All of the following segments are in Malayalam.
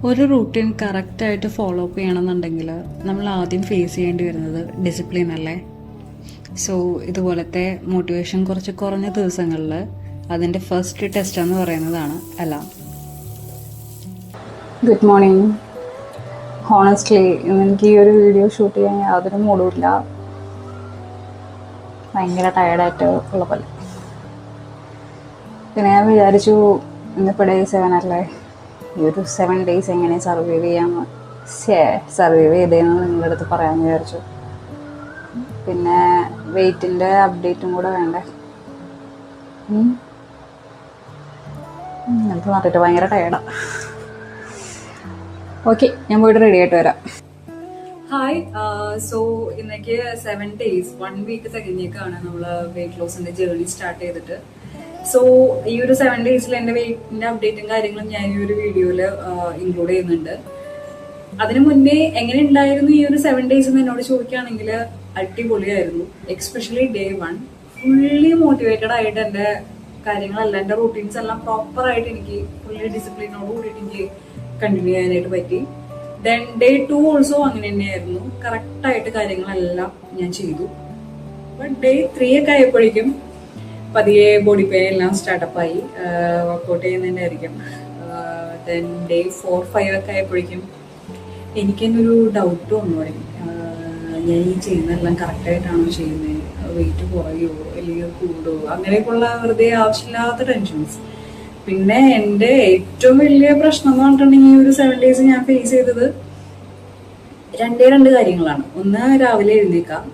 ഒരു റൂട്ടീൻ കറക്റ്റായിട്ട് ഫോളോ അപ്പ് ചെയ്യണമെന്നുണ്ടെങ്കിൽ നമ്മൾ ആദ്യം ഫേസ് ചെയ്യേണ്ടി വരുന്നത് ഡിസിപ്ലിൻ അല്ലേ. സോ ഇതുപോലത്തെ മോട്ടിവേഷൻ കുറച്ച് കുറഞ്ഞ ദിവസങ്ങളിൽ അതിൻ്റെ ഫസ്റ്റ് ടെസ്റ്റ് എന്ന് പറയുന്നതാണ് അലാം. Good morning. ഹോണസ്റ്റ്ലി എനിക്ക് ഈ ഒരു വീഡിയോ ഷൂട്ട് ചെയ്യാൻ യാതൊരു മൂടുമില്ല. ഭയങ്കര ടയർഡായിട്ട് ഉള്ള പോലെ. പിന്നെ ഞാൻ വിചാരിച്ചു ഇന്നിപ്പോൾ ഡേ 7 അല്ലേ, ഈ ഒരു 7 days എങ്ങനെ സർവൈവ് ചെയ്യാമെന്ന് സർവൈവ് ചെയ്തതെന്ന് നിങ്ങളുടെ അടുത്ത് പറയാമെന്ന് വിചാരിച്ചു. പിന്നെ വെയിറ്റിൻ്റെ അപ്ഡേറ്റും കൂടെ വേണ്ടേ. എനിക്ക് മാറിയിട്ട് ഭയങ്കര ടയർഡാണ്. ഓക്കെ, ഞാൻ പോയിട്ട് റെഡി ആയിട്ട് വരാം. ഹായ്. സോ ഇന്നേക്ക് 7 days 1 week തികഞ്ഞേക്കാണ് നമ്മൾ വെയിറ്റ് ലോസിന്റെ ജേർണി സ്റ്റാർട്ട് ചെയ്തിട്ട്. സോ ഈ ഒരു 7 days എൻ്റെ വെയിറ്റിന്റെ അപ്ഡേറ്റും കാര്യങ്ങളും ഞാൻ ഈ ഒരു വീഡിയോയിൽ ഇൻക്ലൂഡ് ചെയ്യുന്നുണ്ട്. അതിനു മുന്നേ എങ്ങനെ ഉണ്ടായിരുന്നു ഈ ഒരു 7 days എന്ന് എന്നോട് ചോദിക്കുകയാണെങ്കിൽ അടിപൊളിയായിരുന്നു. എക്സ്പെഷ്യലി day 1 ഫുള്ളി മോട്ടിവേറ്റഡ് ആയിട്ട് എൻ്റെ കാര്യങ്ങളെല്ലാം, എൻ്റെ റൂട്ടീൻസ് എല്ലാം പ്രോപ്പറായിട്ട് എനിക്ക് ഫുള്ളി ഡിസിപ്ലിനോട് കൂടിയിട്ട് എനിക്ക് കണ്ടിന്യൂ ചെയ്യാനായിട്ട് പറ്റി. ദെൻ day 2 ഓൾസോ അങ്ങനെ തന്നെയായിരുന്നു. കറക്റ്റായിട്ട് കാര്യങ്ങളെല്ലാം ഞാൻ ചെയ്തു. ബട്ട് day 3 ഒക്കെ ആയപ്പോഴേക്കും പതിയെ ബോഡി പെയിൻ എല്ലാം സ്റ്റാർട്ടപ്പായി. വർക്കൗട്ട് ചെയ്യുന്നതിൻ്റെ ആയിരിക്കും. ദെൻ day 4, 5 ഒക്കെ ആയപ്പോഴേക്കും എനിക്ക് തന്നെ ഒരു ഡൗട്ട് വന്നു തുടങ്ങി. ഞാൻ ഈ ചെയ്യുന്നതെല്ലാം കറക്റ്റായിട്ടാണോ ചെയ്യുന്നത്, വെയിറ്റ് കുറയോ അല്ലെങ്കിൽ കൂടുമോ, അങ്ങനെയൊക്കെയുള്ള വെറുതെ ആവശ്യമില്ലാത്ത ടെൻഷൻസ്. പിന്നെ എൻ്റെ ഏറ്റവും വലിയ പ്രശ്നം എന്ന് പറഞ്ഞിട്ടുണ്ടെങ്കിൽ ഈ ഒരു 7 days ഞാൻ ഫേസ് ചെയ്തത് രണ്ട് കാര്യങ്ങളാണ്. ഒന്ന് രാവിലെ എഴുന്നേക്കാം,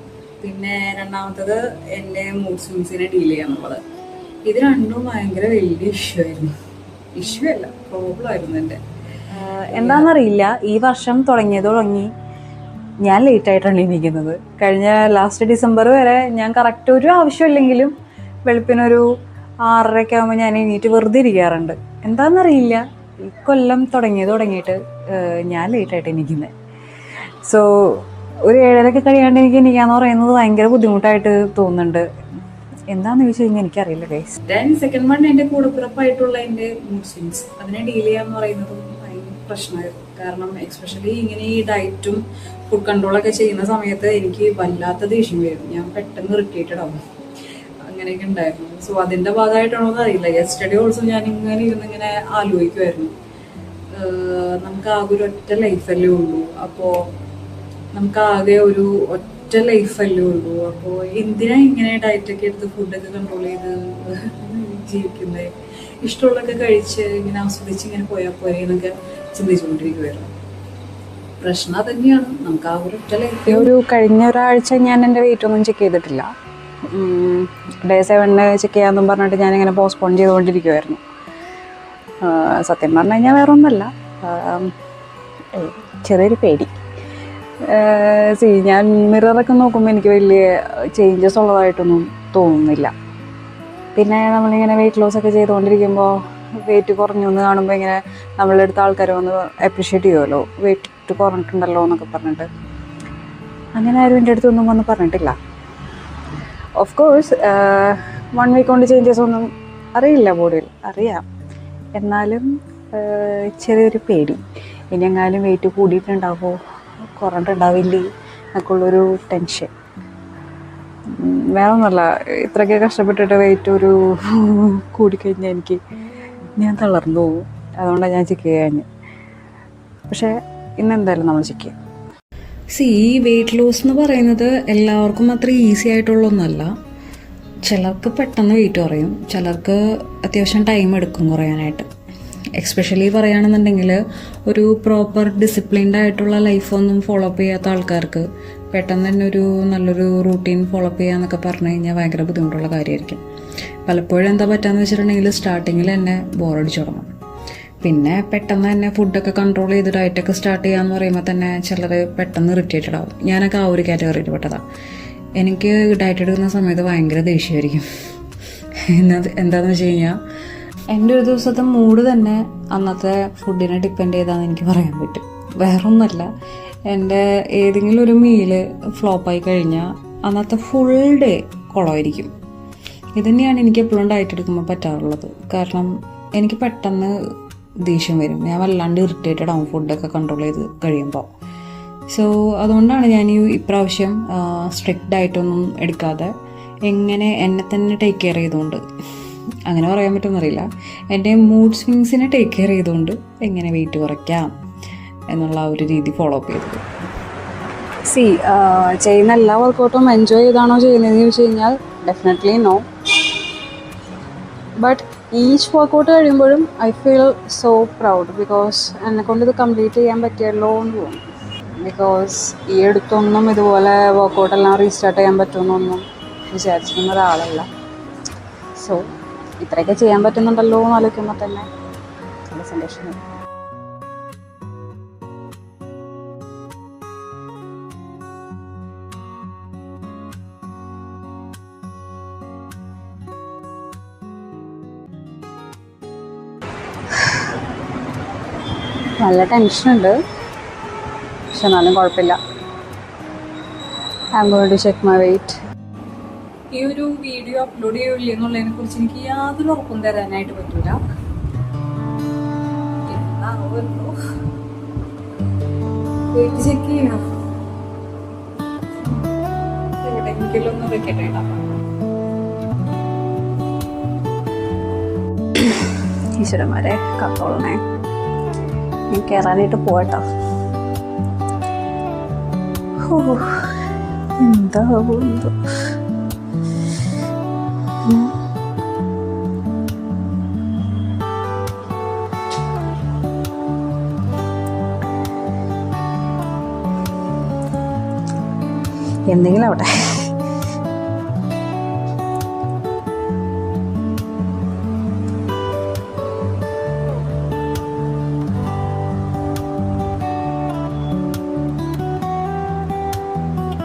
പിന്നെ രണ്ടാമത്തത് എൻ്റെ മൂഡ് സ്വിങ്സിനെ ഡീൽ ചെയ്യാന്നുള്ളത്. ഇത് രണ്ടും ഭയങ്കര വലിയ ഇഷ്യൂ അല്ല, പ്രോബ്ലം ആയിരുന്നു എൻ്റെ. എന്താണെന്നറിയില്ല, ഈ വർഷം തുടങ്ങി ഞാൻ ലേറ്റായിട്ടാണ് എണീക്കുന്നത്. കഴിഞ്ഞ ലാസ്റ്റ് ഡിസംബർ വരെ ഞാൻ കറക്റ്റ് ഒരു ആവശ്യമില്ലെങ്കിലും വെളുപ്പിനൊരു 6:30 ആകുമ്പോൾ ഞാൻ എണീറ്റ് വെറുതെ ഇരിക്കാറുണ്ട്. എന്താണെന്നറിയില്ല, ഈ കൊല്ലം തുടങ്ങിയിട്ട് ഞാൻ ലേറ്റായിട്ട് എണീക്കുന്നത്. സോ ഒരു 7:30 കഴിയാണ്ട് എനിക്ക് എണീക്കാന്ന് പറയുന്നത് ഭയങ്കര ബുദ്ധിമുട്ടായിട്ട് തോന്നുന്നുണ്ട്. എന്താണെന്ന് ചോദിച്ചു കഴിഞ്ഞാൽ എനിക്കറിയില്ല ഗൈസ്. ദെൻ സെക്കൻഡ് വൺ എൻ്റെ കൂടപ്പിറപ്പായിട്ടുള്ള എൻ്റെ മൂഡ് സ്വിങ്സ്, അതിനെ ഡീൽ ചെയ്യാന്ന് പറയുന്നത് ഭയങ്കര പ്രശ്നമായിരുന്നു. കാരണം എക്സ്പെഷ്യലി ഇങ്ങനെ ഈ ഡയറ്റും ഫുഡ് കൺട്രോളൊക്കെ ചെയ്യുന്ന സമയത്ത് എനിക്ക് വല്ലാത്ത ദേഷ്യം വരും. ഞാൻ പെട്ടെന്ന് ഇറിറ്റേറ്റഡ് ആവും. അങ്ങനെയൊക്കെ ഉണ്ടായിരുന്നു. സോ അതിൻ്റെ ഭാഗമായിട്ടാണോ എന്ന് അറിയില്ല. യെസ്റ്റർഡേ ഓൾസോ ഞാൻ ഇങ്ങനെ ആലോചിക്കുമായിരുന്നു, നമുക്ക് ആകെ ഒരു ഒറ്റ ലൈഫല്ലേ ഉള്ളൂ. അപ്പോൾ നമുക്കാകെ ഒരു ഒറ്റ ലൈഫല്ലേ ഉള്ളൂ. അപ്പോൾ എന്തിനാ ഇങ്ങനെ ഡയറ്റൊക്കെ എടുത്ത് ഫുഡൊക്കെ കൺട്രോൾ ചെയ്ത് ജീവിക്കുന്നത്? ഇഷ്ടമുള്ളതൊക്കെ കഴിച്ച് ഇങ്ങനെ ആസ്വദിച്ച് ഇങ്ങനെ പോയാൽ പോരെ എന്നൊക്കെ ചിന്തിച്ചുകൊണ്ടിരിക്കുമായിരുന്നു. പ്രശ്നം തന്നെയാണ്, നമുക്ക് ആ ഒരു ഒറ്റ ലൈഫ്. ഒരു കഴിഞ്ഞ ഒരാഴ്ച ഞാൻ എൻ്റെ വെയിറ്റ് ഒന്നും ചെക്ക് ചെയ്തിട്ടില്ല. day 7 ചെക്ക് ചെയ്യാമെന്നും പറഞ്ഞിട്ട് ഞാനിങ്ങനെ പോസ്റ്റ്പോൺ ചെയ്തുകൊണ്ടിരിക്കുമായിരുന്നു. സത്യം പറഞ്ഞു കഴിഞ്ഞാൽ വേറെ ഒന്നുമല്ല, ചെറിയൊരു പേടി. ഞാൻ മിററൊക്കെ നോക്കുമ്പോൾ എനിക്ക് വലിയ ചേഞ്ചസ് ഉള്ളതായിട്ടൊന്നും തോന്നുന്നില്ല. പിന്നെ നമ്മളിങ്ങനെ വെയിറ്റ് ലോസ് ഒക്കെ ചെയ്തുകൊണ്ടിരിക്കുമ്പോൾ വെയിറ്റ് കുറഞ്ഞു എന്ന് കാണുമ്പോൾ ഇങ്ങനെ നമ്മളുടെ അടുത്ത ആൾക്കാർ വന്ന് അപ്രീഷിയേറ്റ് ചെയ്യുമല്ലോ, വെയിറ്റ് കുറഞ്ഞിട്ടുണ്ടല്ലോ എന്നൊക്കെ പറഞ്ഞിട്ട്. അങ്ങനെ ആരും എൻ്റെ അടുത്തൊന്നും വന്ന് പറഞ്ഞിട്ടില്ല. ഓഫ് കോഴ്സ് 1 week കൊണ്ട് ചേഞ്ചസ് ഒന്നും അറിയില്ല, ബോഡിയിൽ അറിയാം. എന്നാലും ചെറിയൊരു പേടി, ഇനി എങ്ങാനും വെയിറ്റ് കൂടിയിട്ടുണ്ടാവുമോ കുറഞ്ഞിട്ടുണ്ടാവില്ലേ എന്നൊക്കെയുള്ളൊരു ടെൻഷൻ. വേറെ ഒന്നുമല്ല, ഇത്രയൊക്കെ കഷ്ടപ്പെട്ടിട്ട് വെയിറ്റ് ഒരു കൂടിക്കഴിഞ്ഞാൽ ഞാൻ തളർന്നു പോകും. അതുകൊണ്ടാണ് ഞാൻ ചെക്ക് ചെയ്യാൻ. പക്ഷേ ഇന്നെന്തായാലും നമ്മൾ ചെക്ക് ചെയ്യാം. ഈ വെയിറ്റ് ലോസ് എന്ന് പറയുന്നത് എല്ലാവർക്കും അത്ര ഈസി ആയിട്ടുള്ള ഒന്നല്ല. ചിലർക്ക് പെട്ടെന്ന് വെയിറ്റ് കുറയും, ചിലർക്ക് അത്യാവശ്യം ടൈം എടുക്കും കുറയാനായിട്ട്. എക്സ്പെഷ്യലി പറയുകയാണെന്നുണ്ടെങ്കിൽ ഒരു പ്രോപ്പർ ഡിസിപ്ലിൻഡ് ആയിട്ടുള്ള ലൈഫൊന്നും ഫോളോ അപ്പ് ചെയ്യാത്ത ആൾക്കാർക്ക് പെട്ടെന്ന് തന്നെ ഒരു നല്ലൊരു റൂട്ടീൻ ഫോളോ അപ്പ് ചെയ്യാന്നൊക്കെ പറഞ്ഞു കഴിഞ്ഞാൽ ഭയങ്കര ബുദ്ധിമുട്ടുള്ള കാര്യമായിരിക്കും. പലപ്പോഴും എന്താ പറ്റാന്ന് വെച്ചിട്ടുണ്ടെങ്കിൽ സ്റ്റാർട്ടിങ്ങിൽ തന്നെ ബോറടിച്ചു തുടങ്ങും. പിന്നെ പെട്ടെന്ന് തന്നെ ഫുഡൊക്കെ കൺട്രോൾ ചെയ്ത് ഡയറ്റൊക്കെ സ്റ്റാർട്ട് ചെയ്യാന്ന് പറയുമ്പോൾ തന്നെ ചിലർ പെട്ടെന്ന് ഇറിറ്റേറ്റഡ് ആവും. ഞാനൊക്കെ ആ ഒരു കാറ്റഗറിയിൽ പെട്ടതാണ്. എനിക്ക് ഡയറ്റ് എടുക്കുന്ന സമയത്ത് ഭയങ്കര ദേഷ്യമായിരിക്കും. എന്താണെന്ന് വെച്ച് കഴിഞ്ഞാൽ എൻ്റെ ഒരു ദിവസത്തെ മൂഡ് തന്നെ അന്നത്തെ ഫുഡിനെ ഡിപ്പെൻഡ് ചെയ്താന്ന് എനിക്ക് പറയാൻ പറ്റും. വേറൊന്നുമല്ല, എൻ്റെ ഏതെങ്കിലും ഒരു മീല് ഫ്ലോപ്പായി കഴിഞ്ഞാൽ അന്നത്തെ ഫുൾ ഡേ കുളമായിരിക്കും. ഇത് തന്നെയാണ് എനിക്ക് എപ്പോഴും ഡയറ്റ് എടുക്കുമ്പോൾ പറ്റാറുള്ളത്. കാരണം എനിക്ക് പെട്ടെന്ന് ദേഷ്യം വരും. ഞാൻ വല്ലാണ്ട് ഇറിറ്റേറ്റഡ് ആവും ഫുഡൊക്കെ കൺട്രോൾ ചെയ്ത് കഴിയുമ്പോൾ. സോ അതുകൊണ്ടാണ് ഞാൻ ഇപ്രാവശ്യം സ്ട്രിക്റ്റ് ആയിട്ടൊന്നും എടുക്കാതെ എങ്ങനെ എന്നെ തന്നെ ടേക്ക് കെയർ ചെയ്തുകൊണ്ട്, അങ്ങനെ പറയാൻ പറ്റുമെന്നറിയില്ല, എൻ്റെ മൂഡ് സ്വിങ്സിനെ ടേക്ക് കെയർ ചെയ്തുകൊണ്ട് എങ്ങനെ വെയിറ്റ് കുറയ്ക്കാം എന്നുള്ള ഒരു രീതി ഫോളോ അപ്പ് ചെയ്തത്. ചെയ്യുന്ന എല്ലാ വർക്കൗട്ടും എൻജോയ് ചെയ്താണോ ചെയ്യുന്നതെന്ന് ചോദിച്ചു കഴിഞ്ഞാൽ definitely no. But each workout കഴിയുമ്പോഴും I feel so proud, because എന്നെക്കൊണ്ട് ഇത് കംപ്ലീറ്റ് ചെയ്യാൻ പറ്റിയല്ലോ എന്ന് തോന്നും. ബിക്കോസ് ഈ അടുത്തൊന്നും ഇതുപോലെ വർക്കൗട്ടെല്ലാം റീസ്റ്റാർട്ട് ചെയ്യാൻ പറ്റുമെന്നൊന്നും വിചാരിച്ചിരുന്ന ഒരാളല്ല. സോ ഇത്രയൊക്കെ ചെയ്യാൻ പറ്റുന്നുണ്ടല്ലോ എന്ന് ആലോചിക്കുമ്പോൾ തന്നെ നല്ല സന്തോഷം. നല്ല ടെൻഷനുണ്ട്, പക്ഷെ എന്നാലും കുഴപ്പമില്ല. I am going to check my weight. ഈ ഒരു വീഡിയോ അപ്ലോഡ് ചെയ്യില്ല എന്നുള്ളതിനെ കുറിച്ച് എനിക്ക് യാതൊരു ഉറപ്പും തരാനായിട്ട് പറ്റൂല. വെയിറ്റ് ചെക്ക് ചെയ്യണം, എവിടെയെങ്കിലും ഒന്ന് വെക്കട്ടെ. ഈശ്വരന്മാരെ കത്തോളണേ, ഞാൻ കയറാനായിട്ട് പോകട്ടോ. എന്താ എന്തോ എന്തെങ്കിലും ആവട്ടെ.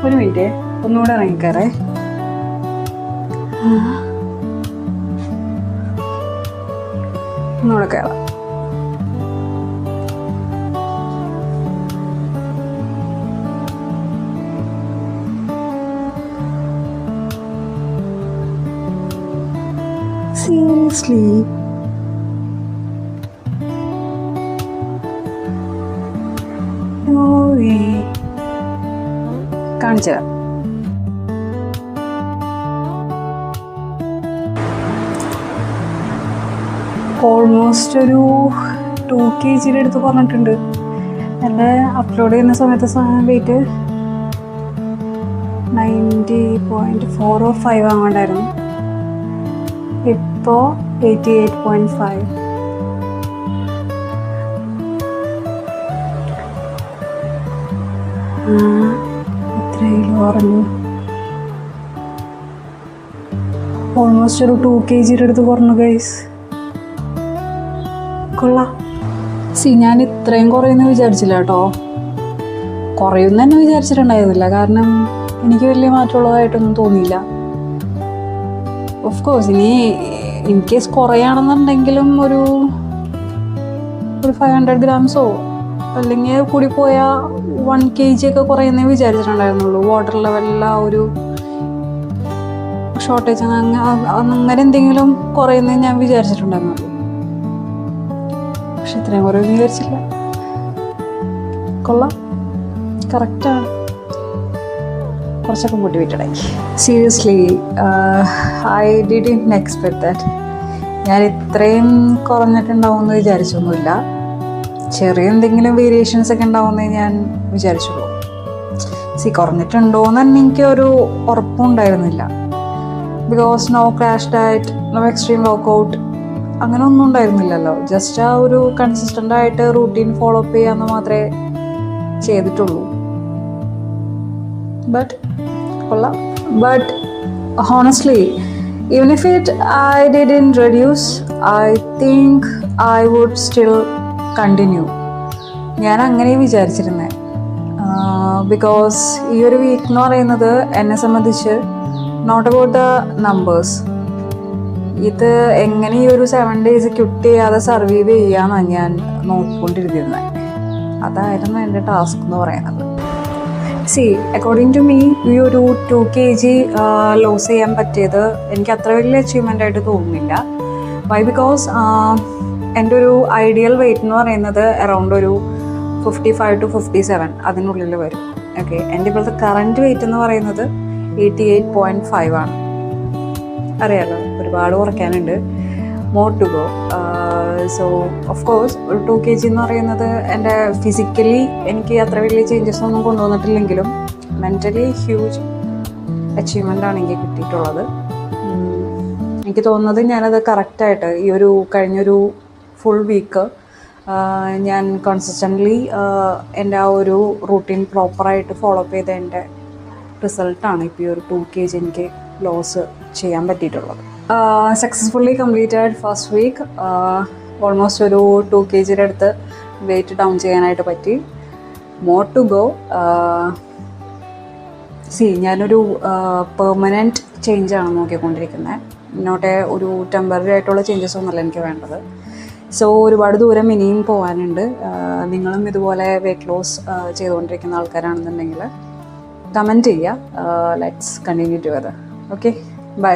ഒരു മിനിറ്റ്, ഒന്നുകൂടെ ഇറങ്ങിക്കയറേ. ഒന്നുകൂടെ കയറാം. സീരിയസ്ലി കാണിച്ചു തരാം. ഓൾമോസ്റ്റ് ഒരു 2 kg അടുത്ത് കുറഞ്ഞിട്ടുണ്ട്. എൻ്റെ അപ്ലോഡ് ചെയ്യുന്ന സമയത്ത് വെയിറ്റ് 90.4 or 5 ആവാണ്ടായിരുന്നു. ഇപ്പോൾ 88.5. എത്രയിലും കുറഞ്ഞു. ഓൾമോസ്റ്റ് ഒരു 2 kg അടുത്ത് കുറഞ്ഞു ഗൈസ്. കൊള്ളാം. ഞാൻ ഇത്രയും കുറയുമെന്ന് വിചാരിച്ചില്ല കേട്ടോ. കുറയുമെന്ന് തന്നെ വിചാരിച്ചിട്ടുണ്ടായിരുന്നില്ല, കാരണം എനിക്ക് വലിയ മാറ്റമുള്ളതായിട്ടൊന്നും തോന്നിയില്ല. ഓഫ് കോഴ്സ് ഇനി ഇൻ കേസ് കുറയാണെന്നുണ്ടെങ്കിലും ഒരു 500 grams അല്ലെങ്കിൽ കൂടി പോയാൽ 1 kg ഒക്കെ കുറയുന്നേ വിചാരിച്ചിട്ടുണ്ടായിരുന്നുള്ളൂ. വാട്ടർ ലെവലിലെ ഒരു ഷോർട്ടേജ് അങ്ങനെ എന്തെങ്കിലും കുറയുന്നേ ഞാൻ വിചാരിച്ചിട്ടുണ്ടായിരുന്നുള്ളൂ. പക്ഷെ ഇത്രയും കുറവെന്ന് വിചാരിച്ചില്ല. കൊള്ളാം, കറക്റ്റാണ്. കുറച്ചൊക്കെ മോട്ടിവേറ്റഡായി. Seriously I didn't expect that. ഞാൻ ഇത്രയും കുറഞ്ഞിട്ടുണ്ടാവുമെന്ന് വിചാരിച്ചൊന്നുമില്ല. ചെറിയ എന്തെങ്കിലും വേരിയേഷൻസ് ഒക്കെ ഉണ്ടാവുമെന്നേ ഞാൻ വിചാരിച്ചുള്ളൂ. കുറഞ്ഞിട്ടുണ്ടോയെന്ന് തന്നെ എനിക്കൊരു ഉറപ്പും ഉണ്ടായിരുന്നില്ല. Because no crash diet, no extreme workout, അങ്ങനെ ഒന്നും ഉണ്ടായിരുന്നില്ലല്ലോ. ജസ്റ്റ് ആ ഒരു കൺസിസ്റ്റൻ്റ് ആയിട്ട് റൂട്ടീൻ ഫോളോ അപ്പ് ചെയ്യാമെന്ന് മാത്രമേ ചെയ്തിട്ടുള്ളൂ. ബട്ട് കൊള്ളാം. But honestly even if I didn't reduce, I think I would still continue. ഞാൻ അങ്ങനെ വിചാരിച്ചിരുന്നത്. ബിക്കോസ് ഈ ഒരു വീക്ക് എന്ന് പറയുന്നത് എന്നെ സംബന്ധിച്ച് നോട്ട് അബൌട്ട് ദ നമ്പേഴ്സ്. ഇത് എങ്ങനെ ഈ ഒരു 7 days ക്വിറ്റ് ചെയ്യാതെ സർവൈവ് ചെയ്യാമെന്നാണ് ഞാൻ നോക്കിക്കൊണ്ടിരിക്കുന്നത്. അതായിരുന്നു എൻ്റെ ടാസ്ക് എന്ന് പറയുന്നത്. അക്കോർഡിംഗ് ടു മീ ഈ ഒരു 2 kg ലോസ് ചെയ്യാൻ പറ്റിയത് എനിക്ക് അത്ര വലിയ അച്ചീവ്മെൻ്റ് ആയിട്ട് തോന്നുന്നില്ല. വൈ? ബിക്കോസ് എൻ്റെ ഒരു ഐഡിയൽ വെയിറ്റ് എന്ന് പറയുന്നത് അറൗണ്ട് ഒരു 55 to 57 അതിനുള്ളിൽ വരും. ഓക്കെ, എൻ്റെ ഇപ്പോഴത്തെ കറൻറ്റ് വെയിറ്റ് എന്ന് പറയുന്നത് 88.5 ആണ്. അറിയാലോ, ഒരുപാട് കുറയ്ക്കാനുണ്ട്, more to go. So of course ഒരു 2 kg എന്ന് പറയുന്നത് എൻ്റെ ഫിസിക്കലി എനിക്ക് അത്ര വലിയ ചേഞ്ചസ് ഒന്നും കൊണ്ടുവന്നിട്ടില്ലെങ്കിലും മെൻ്റലി ഹ്യൂജ് അച്ചീവ്മെൻ്റ് ആണ് എനിക്ക് കിട്ടിയിട്ടുള്ളത്. എനിക്ക് തോന്നുന്നത് ഞാനത് കറക്റ്റായിട്ട് ഈ ഒരു കഴിഞ്ഞൊരു ഫുൾ വീക്ക് ഞാൻ കൺസിസ്റ്റൻ്റ്ലി എൻ്റെ ആ ഒരു റൂട്ടീൻ പ്രോപ്പറായിട്ട് ഫോളോ അപ്പ് ചെയ്തതിൻ്റെ റിസൾട്ടാണ് ഇപ്പോൾ ഈ ഒരു 2 kg എനിക്ക് ലോസ് ചെയ്യാൻ പറ്റിയിട്ടുള്ളത്. Successfully completed first week. Almost ഒരു 2 kg അടുത്ത് വെയിറ്റ് ഡൗൺ ചെയ്യാനായിട്ട് പറ്റി. More to go. ഞാനൊരു പെർമനൻറ്റ് ചേഞ്ചാണ് നോക്കിക്കൊണ്ടിരിക്കുന്നത്, നോട്ട് ഒരു ടെമ്പററി ആയിട്ടുള്ള ചേഞ്ചസ് ഒന്നുമല്ല എനിക്ക് വേണ്ടത്. സോ ഒരുപാട് ദൂരം ഇനിയും പോകാനുണ്ട്. നിങ്ങളും ഇതുപോലെ വെയിറ്റ് ലോസ് ചെയ്തുകൊണ്ടിരിക്കുന്ന ആൾക്കാരാണെന്നുണ്ടെങ്കിൽ കമൻറ്റ് ചെയ്യുക. Let's continue together. Okay, by.